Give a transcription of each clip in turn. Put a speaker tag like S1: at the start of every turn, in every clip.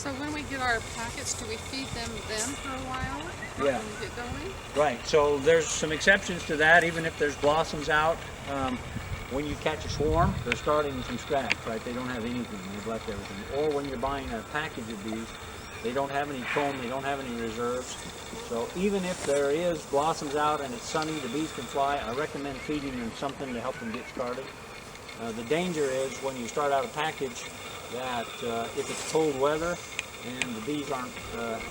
S1: So when we get our packets, do we feed them then for a while?
S2: Yeah.
S1: When we get going?
S2: Right, so there's some exceptions to that, even if there's blossoms out. When you catch a swarm, they're starting from scratch, right? They don't have anything, they've left everything. Or when you're buying a package of bees, they don't have any comb, they don't have any reserves. So even if there is blossoms out and it's sunny, the bees can fly, I recommend feeding them something to help them get started. The danger is when you start out a package that if it's cold weather and the bees aren't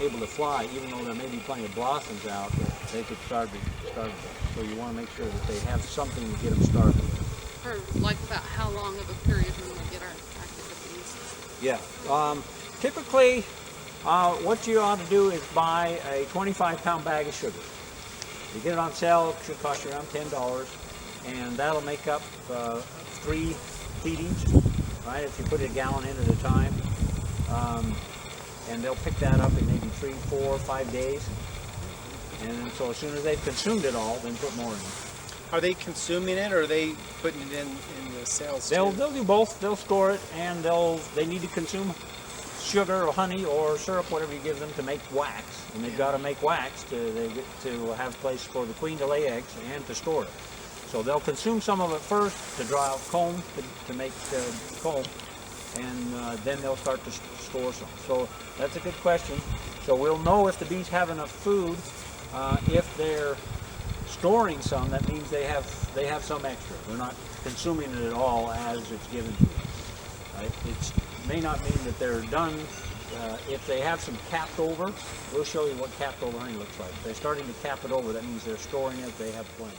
S2: able to fly, even though there may be plenty of blossoms out, they could start. So you want to make sure that they have something to get them started.
S1: For like about how long of a period when we get our packet of bees?
S2: Yeah. Typically, what you ought to do is buy a 25-pound bag of sugar. You get it on sale, it should cost you around $10, and that'll make up 3 feedings, right? If you put a gallon in at a time, and they'll pick that up in maybe 3, 4, 5 days. And so as soon as they've consumed it all, then put more in.
S3: Are they consuming it, or are they putting it in the cells too?
S2: They'll do both. They'll store it, and they need to consume sugar or honey or syrup, whatever you give them, to make wax. And they've got to make wax to have a place for the queen to lay eggs and to store it. So they'll consume some of it first to draw out comb, to make comb, and then they'll start to store some. So that's a good question. So we'll know if the bees have enough food. If they're storing some, that means they have some extra. They're not consuming it at all as it's given to them. Right? It may not mean that they're done. If they have some capped over, we'll show you what capped over honey looks like. If they're starting to cap it over, that means they're storing it, they have plenty.